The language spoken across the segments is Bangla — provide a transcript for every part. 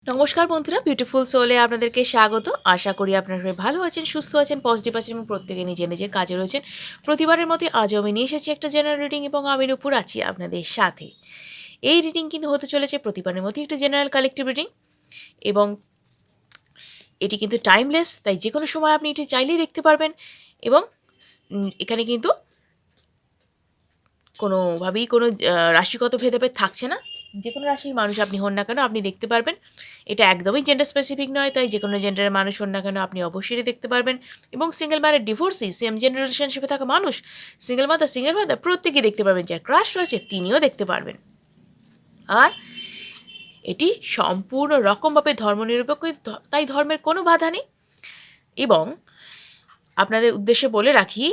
নমস্কার বন্ধুরা, বিউটিফুল সোলে আপনাদেরকে স্বাগত। আশা করি আপনারা সবাই ভালো আছেন, সুস্থ আছেন, পজিটিভ আছেন এবং প্রত্যেকে নিজের নিজের কাজে রয়েছেন। প্রতিবারের মতো আজও আমি নিয়ে এসেছি একটা জেনারেল রিডিং এবং আমি নূপুর আছি আপনাদের সাথে। এই রিডিং কিন্তু হতে চলেছে প্রতিবারের মতো একটা জেনারেল কালেকটিভ রিডিং এবং এটি কিন্তু টাইমলেস, তাই যে কোনো সময় আপনি এটি চাইলেই দেখতে পারবেন এবং এখানে কিন্তু কোনোভাবেই কোনো রাশিগত ভেদাভেদ থাকছে না। যে কোনো রাশির মানুষ আপনি হন না কেন আপনি দেখতে পারবেন। এটা একদমই জেন্ডার স্পেসিফিক নয়, তাই যে কোনো জেন্ডারের মানুষ হন না কেন আপনি অবশ্যই দেখতে পারবেন। এবং single married, divorcee, same gender রিলেশনশিপে থাকা মানুষ, সিঙ্গেল মাদার প্রত্যেকেই দেখতে পারবেন। যার ক্রাশ রয়েছে তিনিও দেখতে পারবেন। আর এটি সম্পূর্ণ রকমভাবে ধর্মনিরপেক্ষ, তাই ধর্মের কোনো বাধা নেই। এবং আপনাদের উদ্দেশ্যে বলে রাখি,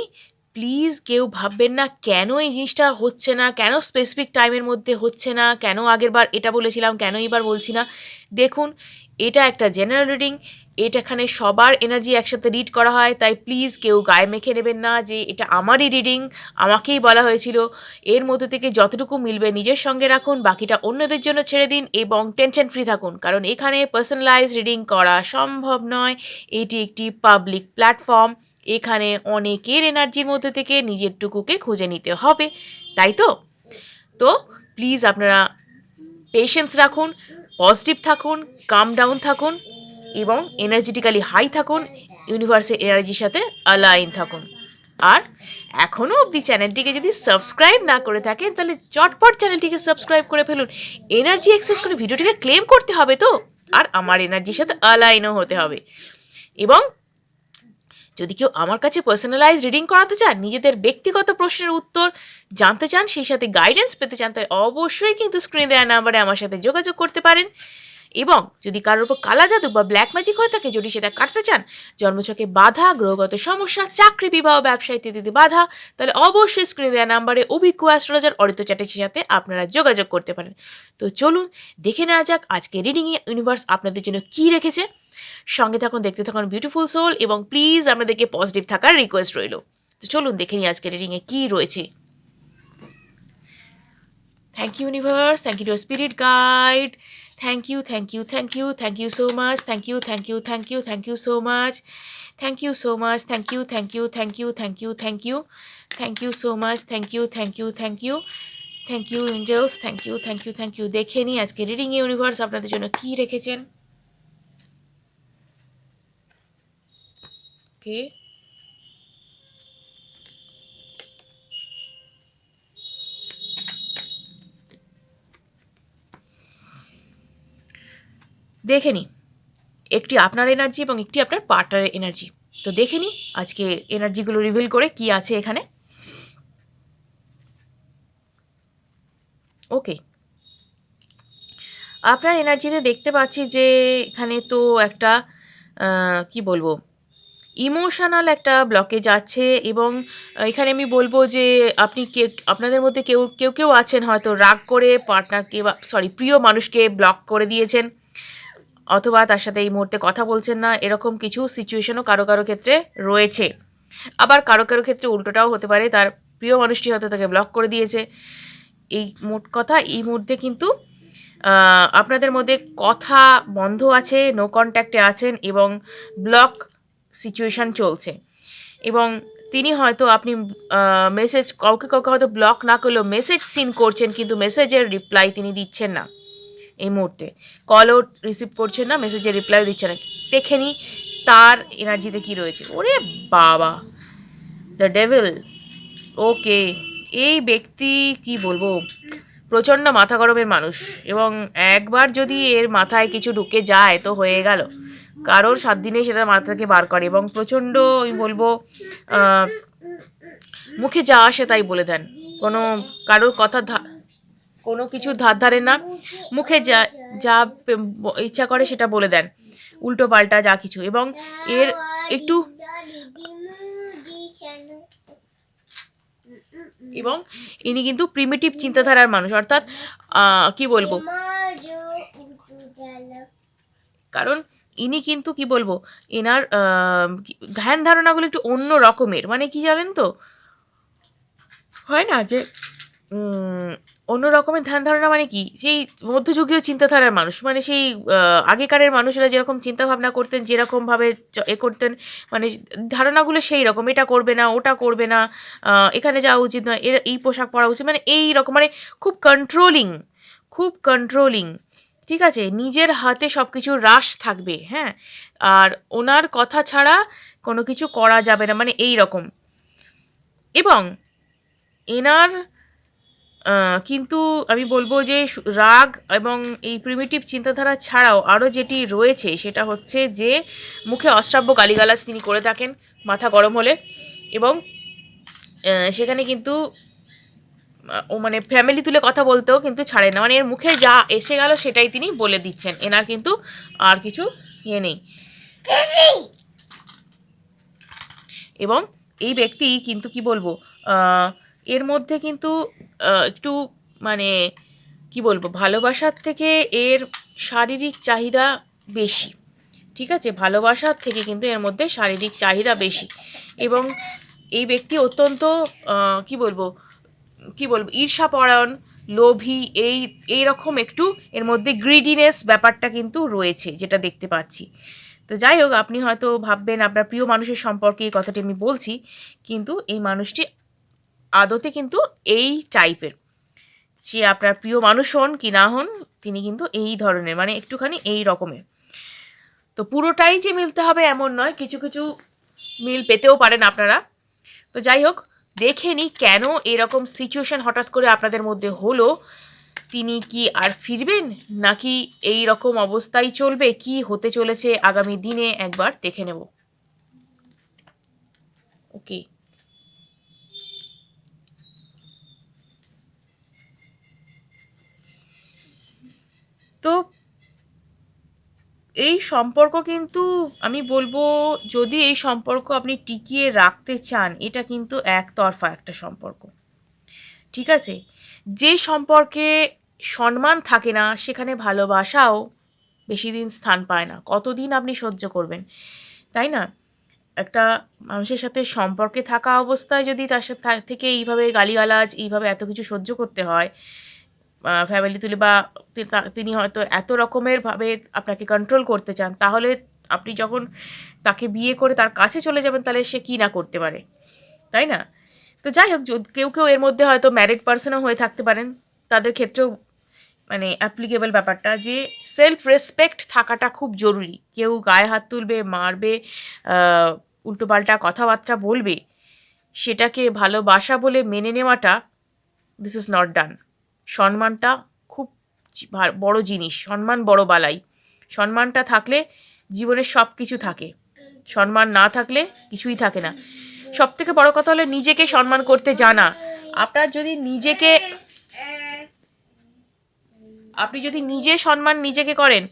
প্লিজ কেউ ভাববেন না কেন এই জিনিসটা হচ্ছে না, কেন স্পেসিফিক টাইমের মধ্যে হচ্ছে না, কেন আগের বার এটা বলেছিলাম কেন এবার বলছি না। দেখুন, এটা একটা জেনারেল রিডিং, এখানে সবার এনার্জি একসাথে রিড করা হয়, তাই প্লিজ কেউ গায়ে মেখে নেবেন না যে এটা আমারই রিডিং, আমাকেই বলা হয়েছিল। এর মধ্যে থেকে যতটুকু মিলবে নিজের সঙ্গে রাখুন, বাকিটা অন্যদের জন্য ছেড়ে দিন এবং টেনশন ফ্রি থাকুন, কারণ এখানে পার্সোনালাইজ রিডিং করা সম্ভব নয়। এটি একটি পাবলিক প্ল্যাটফর্ম, এখানে অনেকের এনার্জির মধ্যে থেকে নিজেরটুকুকে খুঁজে নিতে হবে, তাই তো তো প্লিজ আপনারা পেশেন্স রাখুন, পজিটিভ থাকুন, কাম ডাউন থাকুন এবং এনার্জেটিক্যালি হাই থাকুন, ইউনিভার্সের এনার্জির সাথে অ্যালাইন থাকুন। আর এখনও অবধি চ্যানেলটিকে যদি সাবস্ক্রাইব না করে থাকেন তাহলে চটপট চ্যানেলটিকে সাবস্ক্রাইব করে ফেলুন। এনার্জি অ্যাক্সেস করে ভিডিওটিকে ক্লেম করতে হবে তো, আর আমার এনার্জির সাথে অ্যালাইনও হতে হবে। এবং যদি কেউ আমার কাছে পার্সোনালাইজ রিডিং করাতে চান, নিজেদের ব্যক্তিগত প্রশ্নের উত্তর জানতে চান, সেই সাথে গাইডেন্স পেতে চান, তাই অবশ্যই কিন্তু স্ক্রিনে দেওয়া নাম্বারে আমার সাথে যোগাযোগ করতে পারেন। এবং যদি কারোর উপর কালা জাদু বা ব্ল্যাক ম্যাজিক হয়ে থাকে, যদি সেটা কাটতে চান, জন্মছকে বাধা, গ্রহগত সমস্যা, চাকরি, বিবাহ, ব্যবসা ইত্যাদিতে বাধা, তাহলে অবশ্যই স্ক্রিনে দেওয়া নাম্বারে অভিজ্ঞ অ্যাস্ট্রোলজার অরিত্র চ্যাটার্জির সাথে আপনারা যোগাযোগ করতে পারেন। তো চলুন দেখে নেওয়া যাক আজকে রিডিংয়ে ইউনিভার্স আপনাদের জন্য কী রেখেছে। সঙ্গে থাকুন, দেখতে থাকুন বিউটিফুল সোল, এবং প্লিজ আমাদেরকে পজিটিভ থাকার রিকোয়েস্ট রইল। তো চলুন দেখে নিই আজকে রিডিংয়ে কী রয়েছে। Thank you universe, thank you two spirit guide, thank you, thank you, thank you, thank you so much, thank you, thank you, thank you, thank you so much, thank you so much, thank you, thank you, thank you, thank you, thank you, thank you so much, thank you, thank you, thank you, thank you Angeles, thank you, thank you, thank you. দেখে নিই আজকে রিডিং ইউনিভার্স আপনাদের জন্য কী রেখেছেন। ওকে, দেখে নিই একটি আপনার এনার্জি এবং একটি আপনার পার্টনারের এনার্জি। তো দেখে নিই আজকে এনার্জিগুলো রিভিল করে কি আছে এখানে। ওকে, আপনার এনার্জিতে দেখতে পাচ্ছি যে এখানে তো একটা কি বলবো, ইমোশনাল একটা ব্লকেজ আছে। এবং এখানে আমি বলবো যে আপনি আপনাদের মধ্যে কেউ কেউ কেউ আছেন হয়তো রাগ করে পার্টনারকে বা প্রিয় মানুষকে ব্লক করে দিয়েছেন, অথবা তার সাথে এই মুহূর্তে কথা বলছেন না, এরকম কিছু সিচুয়েশনও কারো কারো ক্ষেত্রে রয়েছে। আবার কারো কারো ক্ষেত্রে উল্টোটাও হতে পারে, তার প্রিয় মানুষটি হয়তো তাকে ব্লক করে দিয়েছে। এই মোট কথা, এই মুহূর্তে কিন্তু আপনাদের মধ্যে কথা বন্ধ আছে, নো কন্ট্যাক্টে আছেন এবং ব্লক সিচুয়েশান চলছে। এবং তিনি হয়তো আপনি মেসেজ কাউকে কাউকে হয়তো ব্লক না করলেও মেসেজ সিন করছেন, কিন্তু মেসেজের রিপ্লাই তিনি দিচ্ছেন না এই মুহূর্তে, কলও রিসিভ করছেন না, মেসেজের রিপ্লাইও দিচ্ছে না। দেখে নিই তার এনার্জিতে কী রয়েছে। ওরে বাবা, দ্য ডেভিল। ওকে, এই ব্যক্তি কি বলবো, প্রচণ্ড মাথা গরমের মানুষ এবং একবার যদি এর মাথায় কিছু ঢুকে যায় তো হয়ে গেল, কারোর 7 দিনে সেটা মাথা থেকে বার করে এবং প্রচণ্ড আমি বলবো মুখে যা আসে তাই বলে দেন, কোনো কারোর কথা কোনো কিছু ধার ধারে না, মুখে যা যা ইচ্ছা করে সেটা বলে দেন, উল্টো পাল্টা যা কিছু। এবং এর একটু এবং ইনি কিন্তু প্রিমিটিভ চিন্তাধারার মানুষ, অর্থাৎ কি বলবো, কারণ ইনি কিন্তু কি বলবো, এনার ধ্যান ধারণাগুলো একটু অন্য রকমের। মানে কি জানেন তো, হয় না যে অন্য রকমের ধ্যান ধারণা মানে কি, সেই মধ্যযুগীয় চিন্তাধারার মানুষ, মানে সেই আগেকারের মানুষেরা যেরকম চিন্তাভাবনা করতেন, যেরকমভাবে করতেন, মানে ধারণাগুলো সেই রকম, এটা করবে না, ওটা করবে না, এখানে যাওয়া উচিত নয়, এর এই পোশাক পরা উচিত, মানে এই রকম, মানে খুব কন্ট্রোলিং, খুব কন্ট্রোলিং। ঠিক আছে, নিজের হাতে সব কিছু রাশ থাকবে, হ্যাঁ, আর ওনার কথা ছাড়া কোনো কিছু করা যাবে না, মানে এই রকম। এবং এনার কিন্তু আমি বলব যে রাগ এবং এই প্রিমিটিভ চিন্তাধারা ছাড়াও আরও যেটি রয়েছে সেটা হচ্ছে যে মুখে অশ্রাব্য গালিগালাজ তিনি করে থাকেন মাথা গরম হলে। এবং সেখানে কিন্তু ও মানে ফ্যামিলি তুলে কথা বলতেও কিন্তু ছাড়ে না, মানে এর মুখে যা এসে গেল সেটাই তিনি বলে দিচ্ছেন, এনার কিন্তু আর কিছু ইয়ে নেই। এবং এই ব্যক্তি কিন্তু কি বলবো, এর মধ্যে কিন্তু একটু মানে কি বলবো, ভালোবাসার থেকে এর শারীরিক চাহিদা বেশি। ঠিক আছে, ভালোবাসার থেকে কিন্তু এর মধ্যে শারীরিক চাহিদা বেশি। এবং এই ব্যক্তি অত্যন্ত কি বলবো, ঈর্ষাপরায়ণ, লোভী, এই রকম একটু এর মধ্যে গ্রিডিনেস ব্যাপারটা কিন্তু রয়েছে, যেটা দেখতে পাচ্ছি। তো যাই হোক, আপনি হয়তো ভাববেন আপনার প্রিয় মানুষের সম্পর্কে এই কথাটি আমি বলছি, কিন্তু এই মানুষটি আদতে কিন্তু এই টাইপের, সে আপনার প্রিয় মানুষ হন কি না হন, তিনি কিন্তু এই ধরনের, মানে একটুখানি এই রকমের। তো পুরোটাই যে মিলতে হবে এমন নয়, কিছু কিছু মিল পেতেও পারেন আপনারা। তো যাই হোক, দেখে নিই কেন এরকম সিচুয়েশন হঠাৎ করে আপনাদের মধ্যে হলো। তিনি কি আর ফিরবেন, নাকি এই রকম অবস্থাই চলবে, কি হতে চলেছে আগামী দিনে একবার দেখে নেব। ওকে, তো এই সম্পর্ক কিন্তু আমি বলবো, যদি এই সম্পর্ক আপনি টিকিয়ে রাখতে চান, এটা কিন্তু একতরফা একটা সম্পর্ক। ঠিক আছে, যে সম্পর্কে সম্মান থাকে না সেখানে ভালোবাসাও বেশি দিন স্থান পায় না। কতদিন আপনি সহ্য করবেন, তাই না? একটা মানুষের সাথে সম্পর্কে থাকা অবস্থায় যদি তার সাথে থেকে এইভাবে গালিগালাজ, এইভাবে এত কিছু সহ্য করতে হয়, ফ্যামিলি তুলে, বা তিনি হয়তো এত রকমের ভাবে আপনাকে কন্ট্রোল করতে চান, তাহলে আপনি যখন তাকে বিয়ে করে তার কাছে চলে যাবেন, তাহলে সে কী না করতে পারে, তাই না? তো যাই হোক, কেউ কেউ এর মধ্যে হয়তো ম্যারিড পার্সনও হয়ে থাকতে পারেন, তাদের ক্ষেত্রেও মানে অ্যাপ্লিকেবল ব্যাপারটা, যে সেলফ রেসপেক্ট থাকাটা খুব জরুরি। কেউ গায়ে হাত তুলবে, মারবে, উল্টোপাল্টা কথাবার্তা বলবে, সেটাকে ভালোবাসা বলে মেনে নেওয়াটা, দিস ইজ নট ডান। সম্মানটা খুব বড় জিনিস, সম্মান বড় বালাই। সম্মানটা থাকলে জীবনের সব কিছু থাকে, সম্মান না থাকলে কিছুই থাকে না। সব থেকে বড় কথা হলো নিজেকে সম্মান করতে জানা। আপনার যদি নিজেকে, আপনি যদি নিজে সম্মান নিজেকে করেন,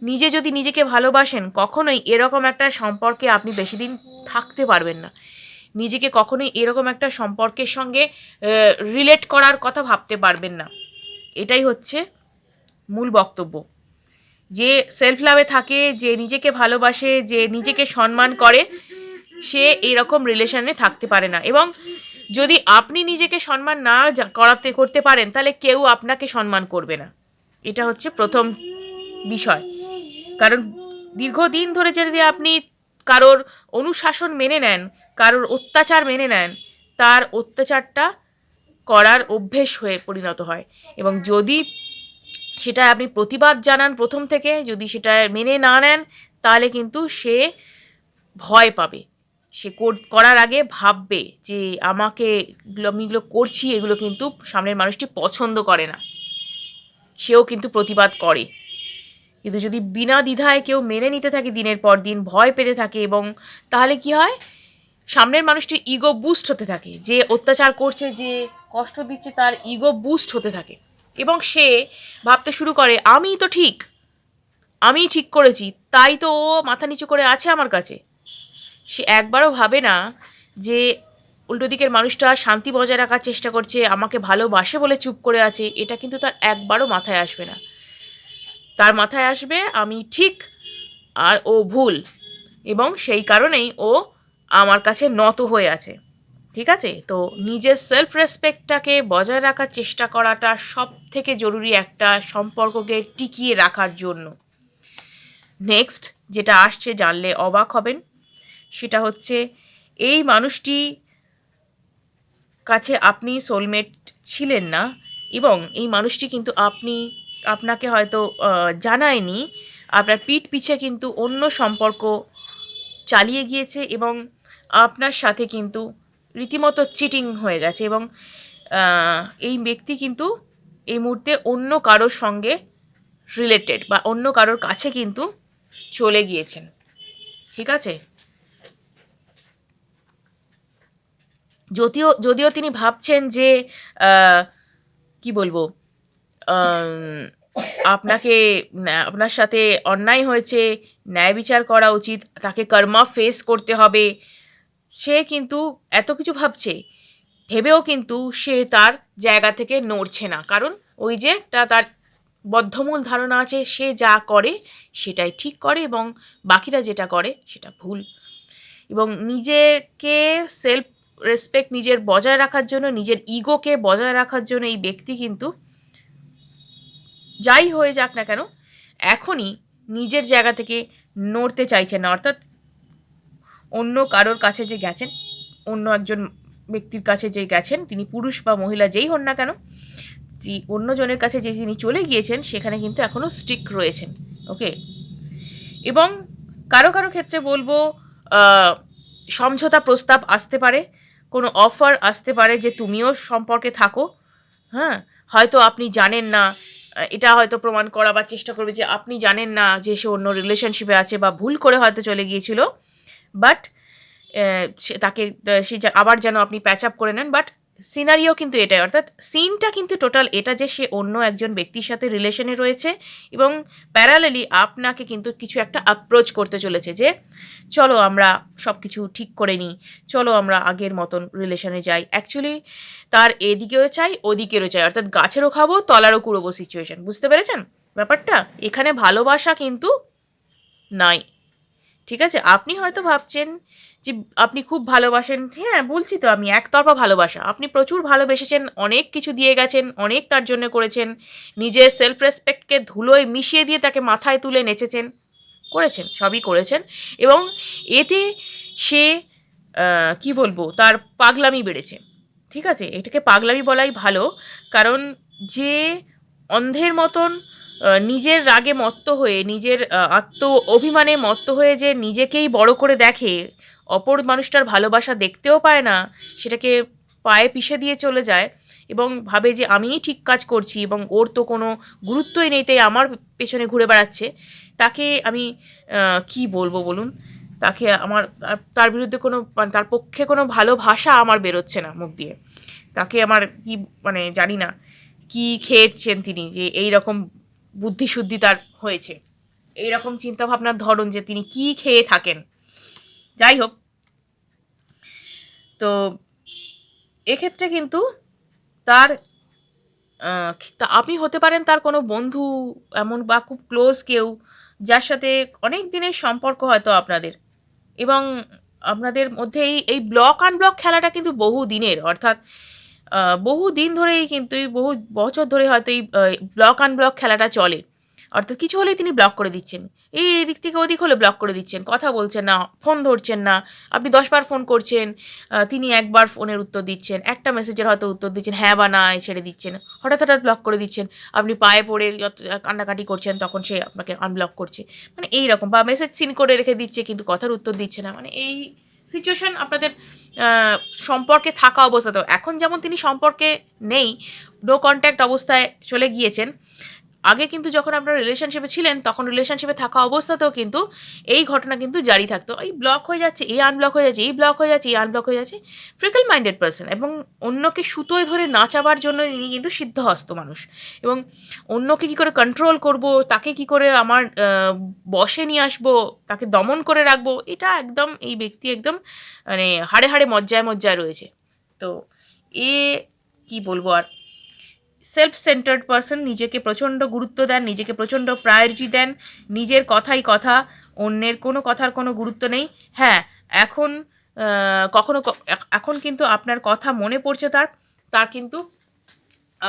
নিজে যদি নিজেকে ভালোবাসেন, কখনোই এরকম একটা সম্পর্কে আপনি বেশি দিন থাকতে পারবেন না। নিজেকে কখনোই এরকম একটা সম্পর্কের সঙ্গে রিলেট করার কথা ভাবতে পারবেন না। এটাই হচ্ছে মূল বক্তব্য। যে সেলফ লাভে থাকে, যে নিজেকে ভালোবাসে, যে নিজেকে সম্মান করে, সে এরকম রিলেশনে থাকতে পারে না। এবং যদি আপনি নিজেকে সম্মান না করতে পারেন, তাহলে কেউ আপনাকে সম্মান করবে না। এটা হচ্ছে প্রথম বিষয়। কারণ দীর্ঘদিন ধরে যদি আপনি কারোর অনুশাসন মেনে নেন, কারোর অত্যাচার মেনে নেন, তার অত্যাচারটা করার অভ্যেস হয়ে পরিণত হয়। এবং যদি সেটা আপনি প্রতিবাদ জানান প্রথম থেকে, যদি সেটা মেনে না নেন, তাহলে কিন্তু সে ভয় পাবে। সে করার আগে ভাববে যে আমাকে আমি এগুলো করছি, এগুলো কিন্তু সামনের মানুষটি পছন্দ করে না, সেও কিন্তু প্রতিবাদ করে। কিন্তু যদি বিনা দ্বিধায় কেউ মেনে নিতে থাকে দিনের পর দিন, ভয় পেতে থাকে, এবং তাহলে কি হয়, সামনের মানুষটির ইগো বুস্ট হতে থাকে, যে অত্যাচার করছে, যে কষ্ট দিচ্ছে, তার ইগো বুস্ট হতে থাকে। এবং সে ভাবতে শুরু করে আমিই তো ঠিক, আমিই ঠিক করেছি, তাই তো ও মাথা নিচু করে আছে আমার কাছে। সে একবারও ভাবে না যে উল্টো দিকের মানুষটা শান্তি বজায় রাখার চেষ্টা করছে, আমাকে ভালোবাসে বলে চুপ করে আছে, এটা কিন্তু তার একবারও মাথায় আসবে না। তার মাথায় আসবে আমি ঠিক আর ও ভুল, এবং সেই কারণেই ও আমার কাছে নত হয়ে আছে। ঠিক আছে? তো নিজের সেলফ রেসপেক্টটাকে বজায় রাখার চেষ্টা করাটা সবথেকে জরুরি একটা সম্পর্ককে টিকিয়ে রাখার জন্য। নেক্সট যেটা আসছে জানলে অবাক হবেন, সেটা হচ্ছে এই মানুষটি কাছে আপনি সোলমেট ছিলেন না, এবং এই মানুষটি কিন্তু আপনাকে হয়তো জানায়নি, আপনার পিঠ পিছে কিন্তু অন্য সম্পর্ক চালিয়ে গিয়েছে, এবং আপনার সাথে কিন্তু রীতিমতো চিটিং হয়ে গেছে, এবং এই ব্যক্তি কিন্তু এই মুহূর্তে অন্য কারোর সঙ্গে রিলেটেড বা অন্য কারোর কাছে কিন্তু চলে গিয়েছেন। ঠিক আছে? যদিও যদিও তিনি ভাবছেন যে কি বলবো, আম, আপনাকে আপনার সাথে অন্যায় হয়েছে, ন্যায় বিচার করা উচিত, তাকে কর্মা ফেস করতে হবে, সে কিন্তু এত কিছু ভাবছে, ভেবেও কিন্তু সে তার জায়গা থেকে নড়ছে না। কারণ ওই যে তার বদ্ধমূল ধারণা আছে, সে যা করে সেটাই ঠিক করে এবং বাকিরা যেটা করে সেটা ভুল। এবং নিজেকে সেলফ রেসপেক্ট নিজের বজায় রাখার জন্য, নিজের ইগোকে বজায় রাখার জন্য এই ব্যক্তি কিন্তু যাই হয়ে যাক না কেন এখনই নিজের জায়গা থেকে নড়তে চাইছেন না। অর্থাৎ অন্য কারোর কাছে যে গেছেন, অন্য একজন ব্যক্তির কাছে যে গেছেন, তিনি পুরুষ বা মহিলা যেই হন না কেন, যে অন্যজনের কাছে যে তিনি চলে গিয়েছেন সেখানে কিন্তু এখনও স্টিক রয়েছেন। ওকে? এবং কারো কারো ক্ষেত্রে বলবো সমঝোতা প্রস্তাব আসতে পারে, কোনো অফার আসতে পারে যে তুমিও সম্পর্কে থাকো। হ্যাঁ, হয়তো আপনি জানেন না, এটা হয়তো প্রমাণ করাবার চেষ্টা করবে যে আপনি জানেন না যে সে অন্য রিলেশনশিপে আছে বা ভুল করে হয়তো চলে গিয়েছিল, বাট তাকে সে আবার যেন আপনি প্যাচ আপ করে নেন। বাট সিনারিও কিন্তু এটাই, অর্থাৎ সিনটা কিন্তু টোটাল এটা যে সে অন্য একজন ব্যক্তির সাথে রিলেশনে রয়েছে এবং প্যারালেলি আপনাকে কিন্তু কিছু একটা অ্যাপ্রোচ করতে চলেছে যে চলো আমরা সব কিছু ঠিক করে নিই, চলো আমরা আগের মতন রিলেশনে যাই। অ্যাকচুয়ালি তার এদিকেও চাই ওদিকেরও চাই, অর্থাৎ গাছেরও খাবো তলারও কুড়োবো সিচুয়েশন। বুঝতে পেরেছেন ব্যাপারটা? এখানে ভালোবাসা কিন্তু নাই। ঠিক আছে? আপনি হয়তো ভাবছেন যে আপনি খুব ভালোবাসেন। হ্যাঁ, বলছি তো আমি, একতরফা ভালোবাসা। আপনি প্রচুর ভালোবেসেছেন, অনেক কিছু দিয়ে গেছেন, অনেক তার জন্য করেছেন। নিজের সেলফ রেসপেক্টকে ধুলোয় মিশিয়ে দিয়ে তাকে মাথায় তুলে নেচেছেন, করেছেন, সবই করেছেন। এবং এতে সে কি বলবো, তার পাগলামি বেড়েছে। ঠিক আছে? এটাকে পাগলামি বলাই ভালো। কারণ যে অন্ধের মতন নিজের রাগে মত্ত হয়ে, নিজের আত্ম অভিমানে মত্ত হয়ে যে নিজেকেই বড় করে দেখে, অপর মানুষটার ভালোবাসা দেখতেও পায় না, সেটাকে পায়ে পিষে দিয়ে চলে যায় এবং ভাবে যে আমিই ঠিক কাজ করছি এবং ওর তো কোনো গুরুত্বই নেই, তাই আমার পেছনে ঘুরে বেড়াচ্ছে, তাকে আমি কি বলবো বলুন? তাকে আমার তার বিরুদ্ধে কোনো তার পক্ষে কোনো ভালো ভাষা আমার বেরোচ্ছে না মুখ দিয়ে। তাকে আমার কি মানে জানি না কি খেয়েছেন তিনি যে এই রকম বুদ্ধিশুদ্ধি তার হয়েছে, এই রকম চিন্তাভাবনার ধরন যে তিনি কি খেয়ে থাকেন। যাই হোক, তো এক্ষেত্রে কিন্তু তার আপনি হতে পারেন তার কোনো বন্ধু, এমন বা খুব ক্লোজ কেউ যার সাথে অনেক দিনের সম্পর্ক হয়তো আপনাদের, এবং আপনাদের মধ্যে এই ব্লক আনব্লক খেলাটা কিন্তু বহু দিনের, অর্থাৎ বহু দিন ধরেই কিন্তু এই বহু বছর ধরে হয়তো এই ব্লক আনব্লক খেলাটা চলে। অর্থাৎ কিছু হলেই তিনি ব্লক করে দিচ্ছেন, এই এদিক থেকে ওদিক হলে ব্লক করে দিচ্ছেন, কথা বলছেন না, ফোন ধরছেন না। আপনি 10 বার ফোন করছেন, তিনি একবার ফোনের উত্তর দিচ্ছেন, একটা মেসেজের হয়তো উত্তর দিচ্ছেন, হ্যাঁ বা না ছেড়ে দিচ্ছেন, হঠাৎ হঠাৎ ব্লক করে দিচ্ছেন। আপনি পায়ে পড়ে যত কান্নাকাটি করছেন তখন সে আপনাকে আনব্লক করছে, মানে এই রকম, বা মেসেজ সিন করে রেখে দিচ্ছে কিন্তু কথার উত্তর দিচ্ছে না, মানে এই সিচুয়েশন আপনাদের সম্পর্কে থাকা অবস্থাতেও। এখন যেমন তিনি সম্পর্কে নেই, নো কন্ট্যাক্ট অবস্থায় চলে গিয়েছেন, আগে কিন্তু যখন আপনারা রিলেশনশিপে ছিলেন তখন রিলেশনশিপে থাকা অবস্থাতেও কিন্তু এই ঘটনা কিন্তু জারি থাকতো, এই ব্লক হয়ে যাচ্ছে, এই আনব্লক হয়ে যাচ্ছে, এই ব্লক হয়ে যাচ্ছে, এই আনব্লক হয়ে যাচ্ছে। ফ্রিকল মাইন্ডেড পার্সন, এবং অন্যকে সুতোয় ধরে নাচাবার জন্য ইনি কিন্তু সিদ্ধহস্ত মানুষ। এবং অন্যকে কী করে কন্ট্রোল করব, তাকে কি করে আমার বশে নিয়ে আসবো, তাকে দমন করে রাখবো, এটা একদম এই ব্যক্তি একদম মানে হাড়ে হাড়ে মজ্জায় মজ্জায় রয়েছে। তো এ কি বলবো আর, সেলফ সেন্টার্ড পার্সন, নিজেকে প্রচণ্ড গুরুত্ব দেন, নিজেকে প্রচণ্ড প্রায়োরিটি দেন, নিজের কথাই কথা, অন্যের কোনো কথার কোনো গুরুত্ব নেই। হ্যাঁ, এখন কখনো এখন কিন্তু আপনার কথা মনে পড়ছে তার, তার কিন্তু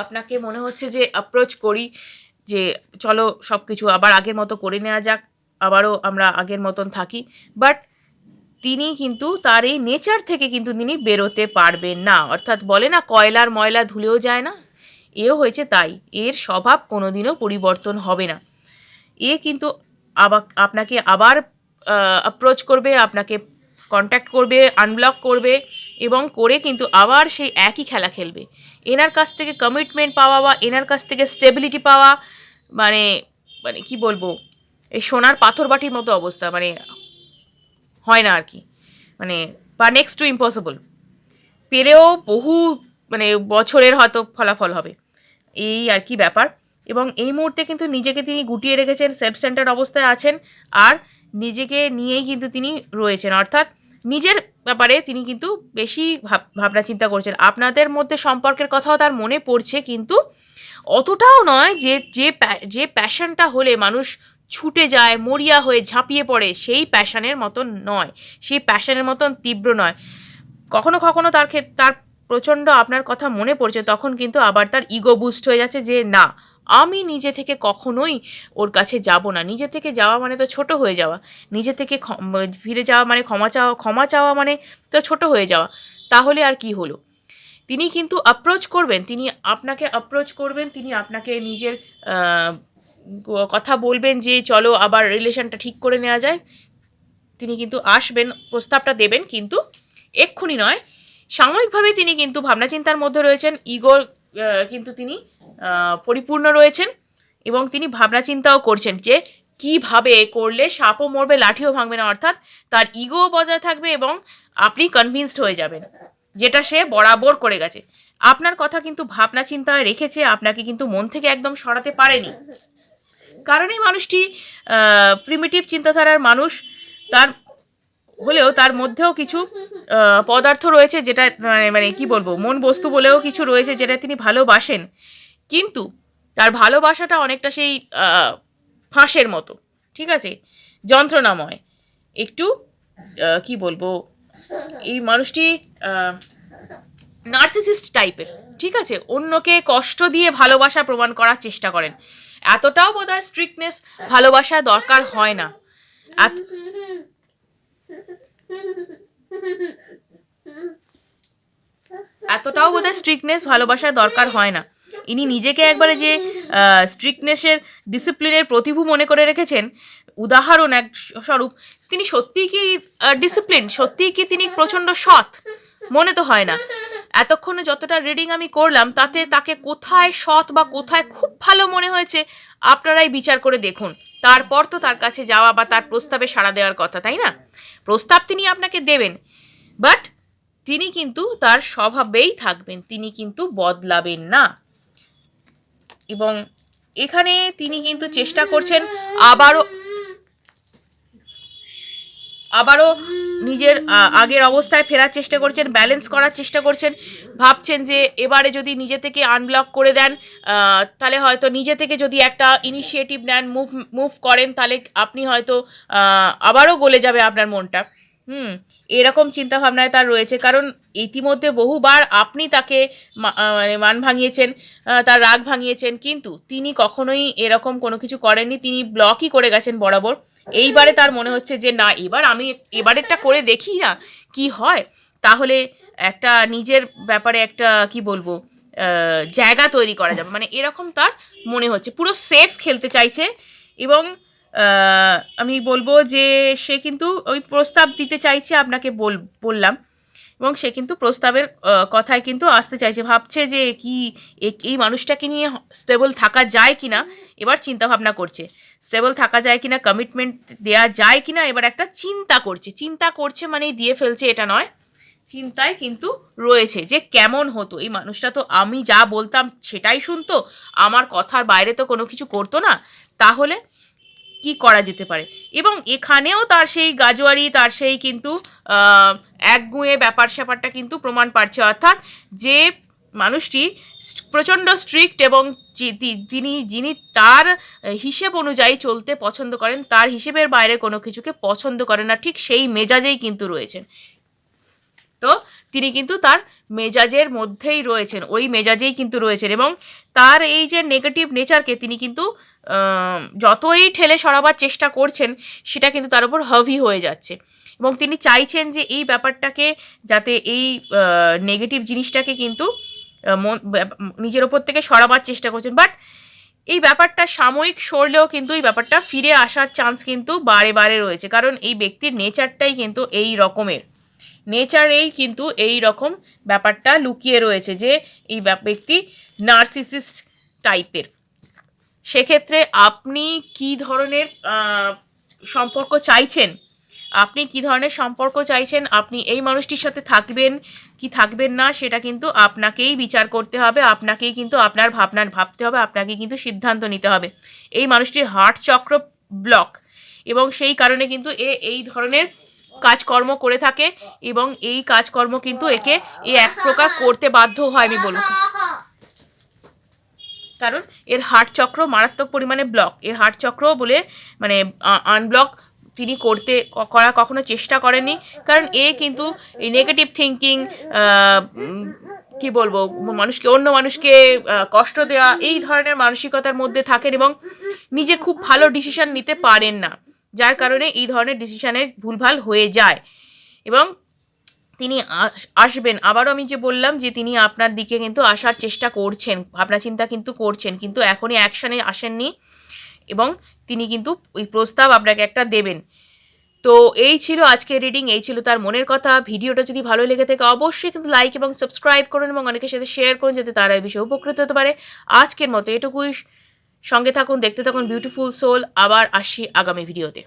আপনাকে মনে হচ্ছে যে অ্যাপ্রোচ করি, যে চলো সব কিছু আবার আগের মতো করে নেওয়া যাক, আবারও আমরা আগের মতন থাকি। বাট তিনি কিন্তু তার এই নেচার থেকে কিন্তু তিনি বেরোতে পারবেন না। অর্থাৎ বলে না, কয়লার ময়লা ধুলেও যায় না, এও হয়েছে তাই। এর স্বভাব কোনোদিনও পরিবর্তন হবে না। এ কিন্তু আপনাকে আবার অ্যাপ্রোচ করবে, আপনাকে কন্ট্যাক্ট করবে, আনব্লক করবে এবং করে কিন্তু আবার সেই একই খেলা খেলবে। এনার কাছ থেকে কমিটমেন্ট পাওয়া বা এনার কাছ থেকে স্টেবিলিটি পাওয়া মানে মানে কি বলবো, এই সোনার পাথর বাটির মতো অবস্থা, মানে হয় না আর কি, মানে বা নেক্সট টু ইম্পসিবল। পেরেও বহু মানে বছরের হয়তো ফলাফল হবে, এই আর কি ব্যাপার। এবং এই মুহূর্তে কিন্তু নিজেকে তিনি গুটিয়ে রেখেছেন, সেলফ সেন্টার্ড অবস্থায় আছেন, আর নিজেকে নিয়েই কিন্তু তিনি রয়েছেন। অর্থাৎ নিজের ব্যাপারে তিনি কিন্তু বেশি ভাবনা চিন্তা করছেন। আপনাদের মধ্যে সম্পর্কের কথাও তার মনে পড়ছে, কিন্তু অতটাও নয় যে যে যে প্যাশনটা হলে মানুষ ছুটে যায়, মরিয়া হয়ে ঝাঁপিয়ে পড়ে, সেই প্যাশনের মতন নয়, সেই প্যাশনের মতন তীব্র নয়। কখনো কখনো তার প্রচণ্ড আপনার কথা মনে পড়ছে, তখন কিন্তু আবার তার ইগো বুস্ট হয়ে যাচ্ছে যে না, আমি নিজে থেকে কখনোই ওর কাছে যাব না। নিজে থেকে যাওয়া মানে তো ছোট হয়ে যাওয়া, নিজে থেকে ফিরে যাওয়া মানে ক্ষমা চাওয়া মানে তো ছোট হয়ে যাওয়া। তাহলে আর কি হলো? তিনি কিন্তু অ্যাপ্রোচ করবেন, তিনি আপনাকে অ্যাপ্রোচ করবেন, তিনি আপনাকে নিজের কথা বলবেন যে চলো আবার রিলেশনটা ঠিক করে নেওয়া যায়। তিনি কিন্তু আসবেন, প্রস্তাবটা দেবেন, কিন্তু এক্ষুনি নয়, সাময়িকভাবে তিনি কিন্তু ভাবনা চিন্তার মধ্যে রয়েছেন। ইগোর কিন্তু তিনি পরিপূর্ণ রয়েছেন এবং তিনি ভাবনা চিন্তাও করছেন যে কিভাবে করলে সাপও মরবে লাঠিও ভাঙবে না। অর্থাৎ তার ইগোও বজায় থাকবে এবং আপনি কনভিন্সড হয়ে যাবেন, যেটা সে বরাবর করে গেছে। আপনার কথা কিন্তু ভাবনা চিন্তায় রেখেছে, আপনাকে কিন্তু মন থেকে একদম সরাতে পারেনি। কারণ এই মানুষটি প্রিমিটিভ চিন্তাধারার মানুষ, তার হলেও তার মধ্যেও কিছু পদার্থ রয়েছে, যেটা মানে কি বলবো, মন বস্তু বলেও কিছু রয়েছে যেটা তিনি ভালোবাসেন। কিন্তু তার ভালোবাসাটা অনেকটা সেই ফাঁসের মতো, ঠিক আছে, যন্ত্রণাময় একটু, কি বলবো, এই মানুষটি নার্সিসিস্ট টাইপের, ঠিক আছে, অন্যকে কষ্ট দিয়ে ভালোবাসা প্রমাণ করার চেষ্টা করেন। এতটাও বোধহয় স্ট্রিক্টনেস ভালোবাসা দরকার হয় না। এতটাও বোধহয় স্ট্রিক্টনেস ভালোবাসার দরকার হয় না। ইনি নিজেকে একবারে যে স্ট্রিক্টনেসের ডিসিপ্লিনের প্রতিভূ মনে করে রেখেছেন, উদাহরণ এক স্বরূপ। তিনি সত্যিই কি ডিসিপ্লিন, সত্যিই কি তিনি প্রচণ্ড সৎ? মনে তো হয় না। এতক্ষণে যতটা রিডিং আমি করলাম তাতে তাকে কোথায় সৎ বা কোথায় খুব ভালো মনে হয়েছে আপনারাই বিচার করে দেখুন। তারপর তো তার কাছে যাওয়া বা তার প্রস্তাবে সাড়া দেওয়ার কথা, তাই না? প্রস্তাব তিনি আপনাকে দেবেন, বাট তিনি কিন্তু তার স্বভাবেই থাকবেন, তিনি কিন্তু বদলাবেন না। এবং এখানে তিনি কিন্তু চেষ্টা করছেন আবারও নিজের আগের অবস্থায় ফেরার চেষ্টা করছেন, ব্যালেন্স করার চেষ্টা করছেন। ভাবছেন যে এবারে যদি নিজে থেকে আনব্লক করে দেন, তাহলে হয়তো নিজে থেকে যদি একটা ইনিশিয়েটিভ নেন, মুভ করেন, তাহলে আপনি হয়তো আবারও গলে যাবে আপনার মনটা। এরকম চিন্তাভাবনায় তার রয়েছে, কারণ ইতিমধ্যে বহুবার আপনি তাকে মানে মান ভাঙিয়েছেন, তার রাগ ভাঙিয়েছেন, কিন্তু তিনি কখনোই এরকম কোনো কিছু করেননি, তিনি ব্লকই করে গেছেন বরাবর। এইবারে তার মনে হচ্ছে যে না, আমি এবারেরটা করে দেখি না কি হয়, তাহলে একটা নিজের ব্যাপারে একটা কি বলবো জায়গা তৈরি করা যাবে, মানে এরকম তার মনে হচ্ছে। পুরো সেফ খেলতে চাইছে এবং আমি বলবো যে সে কিন্তু ওই প্রস্তাব দিতে চাইছে, আপনাকে বললাম, এবং সে কিন্তু প্রস্তাবের কথায় কিন্তু আসতে চাইছে। ভাবছে যে কি এই মানুষটাকে নিয়ে স্টেবল থাকা যায় কি না, এবার চিন্তা ভাবনা করছে স্টেবল থাকা যায় কি না, কমিটমেন্ট দেওয়া যায় কি না, এবার একটা চিন্তা করছে মানে দিয়ে ফেলছে এটা নয়, চিন্তায় কিন্তু রয়েছে যে কেমন হতো এই মানুষটা, তো আমি যা বলতাম সেটাই শুনতো, আমার কথার বাইরে তো কোনো কিছু করতো না, তাহলে কি করা যেতে পারে। এবং এখানেও তার সেই গাজোয়ারি, তার সেই কিন্তু একগুঁয়ে ব্যাপার স্যাপারটা কিন্তু প্রমাণ পাচ্ছে। অর্থাৎ যে মানুষটি প্রচণ্ড স্ট্রিক্ট এবং যিনি তার হিসেব অনুযায়ী চলতে পছন্দ করেন, তার হিসেবের বাইরে কোনো কিছুকে পছন্দ করেন না, ঠিক সেই মেজাজেই কিন্তু রয়েছেন। তো তিনি কিন্তু তার মেজাজের মধ্যেই রয়েছেন, ওই মেজাজেই কিন্তু রয়েছেন, এবং তার এই যে নেগেটিভ নেচারকে তিনি কিন্তু যতই ঠেলে সরাবার চেষ্টা করছেন সেটা কিন্তু তার উপর হাভি হয়ে যাচ্ছে, এবং তিনি চাইছেন যে এই ব্যাপারটাকে যাতে এই নেগেটিভ জিনিসটাকে কিন্তু নিজের ওপর থেকে সরাবার চেষ্টা করছেন। বাট এই ব্যাপারটা সাময়িক সরলেও কিন্তু এই ব্যাপারটা ফিরে আসার চান্স কিন্তু বারে বারে রয়েছে, কারণ এই ব্যক্তির নেচারটাই কিন্তু এই রকমের, নেচারেই কিন্তু এই রকম ব্যাপারটা লুকিয়ে রয়েছে যে এই ব্যক্তি নার্সিসিস্ট টাইপের। সেক্ষেত্রে আপনি কি ধরনের সম্পর্ক চাইছেন, আপনি কি ধরনের সম্পর্ক চাইছেন, আপনি এই মানুষটির সাথে থাকবেন কি থাকবেন না, সেটা কিন্তু আপনাকেই বিচার করতে হবে, আপনাকেই কিন্তু আপনার ভাবতে হবে, আপনাকে কিন্তু সিদ্ধান্ত নিতে হবে। এই মানুষটির হার্ট চক্র ব্লক, এবং সেই কারণে কিন্তু এই ধরনের কাজকর্ম করে থাকে, এবং এই কাজকর্ম কিন্তু একে এক প্রকার করতে বাধ্য হয়, আমি বলবো, কারণ এর হার্ট চক্র মারাত্মক পরিমাণে ব্লক। এর হার্ট চক্র বলে মানে আনব্লক তিনি করা কখনো চেষ্টা করেননি, কারণ এ কিন্তু এই নেগেটিভ থিঙ্কিং, কি বলবো, অন্য মানুষকে কষ্ট দেওয়া, এই ধরনের মানসিকতার মধ্যে থাকেন, এবং নিজে খুব ভালো ডিসিশন নিতে পারেন না, যার কারণে এই ধরনের ডিসিশনে ভুলভাল হয়ে যায়। এবং তিনি আসবেন, আবারও আমি যে বললাম যে তিনি আপনার দিকে কিন্তু আসার চেষ্টা করছেন, ভাবনা চিন্তা কিন্তু করছেন, কিন্তু এখনই অ্যাকশানে আসেননি, এবং তিনি কিন্তু ওই প্রস্তাব আপনাকে একটা দেবেন। তো এই ছিল আজকের রিডিং, এই ছিল তার মনের কথা। ভিডিওটা যদি ভালো লেগে থাকে অবশ্যই কিন্তু লাইক এবং সাবস্ক্রাইব করুন, এবং অনেকের সাথে শেয়ার করুন যাতে তারা এই বিষয়ে উপকৃত হতে পারে। আজকের মতো এটুকুই, সঙ্গে থাকুন, দেখতে থাকুন বিউটিফুল সোল। আবার আসি আগামী ভিডিওতে।